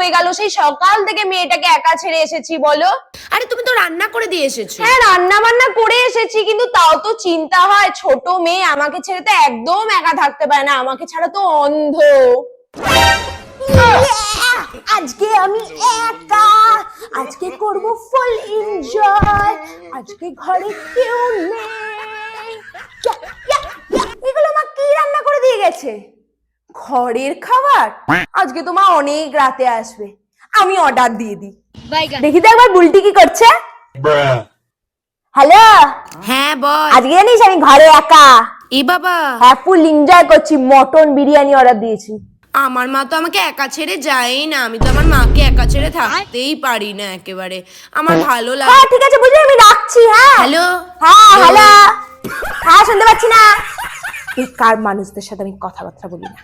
পড়ে গেল, সেই সকাল থেকে মেয়েটাকে একা ছেড়ে এসেছি বলো। আরে তুমি তো রান্না করে দিয়ে এসেছো। হ্যাঁ রান্না বান্না করে এসেছি, কিন্তু তাও তো চিন্তা হয়, ছোট মেয়ে আমাকে ছেড়ে তো একদম একা থাকতে পারে না, আমাকে ছাড়া তো অন্ধ। আজকে আমি একা, আজকে করব ফুল এনজয়, আজকে ঘরে কেউ নেই। এগুলো মা কি রান্না করে দিয়ে গেছে? ঘরের খাবার? আজকে তো মা অনেক রাতে আসবে, আমি অর্ডার দিয়ে দিই। দেখি তো একবার বুলটি কি করছে। হ্যালো, হ্যাঁ বল। আজকে জানিস আমি ঘরে একা। এ বাবা, হ্যাঁ ফুল এনজয় করছি, মটন বিরিয়ানি অর্ডার দিয়েছি। আমার মা তো আমাকে একা ছেড়ে যায়ই না, আমি তো আমার মাকে একা ছেড়ে থাকতেই পারি না একেবারে, আমার ভালো লাগে। হ্যাঁ ঠিক আছে বুঝলি, আমি রাখছি। হ্যাঁ হ্যালো। হ্যাঁ হ্যালো, হ্যাঁ শুনতে পাচ্ছি না। বেকার মানুষদের সাথে আমি কথাবার্তা বলি না।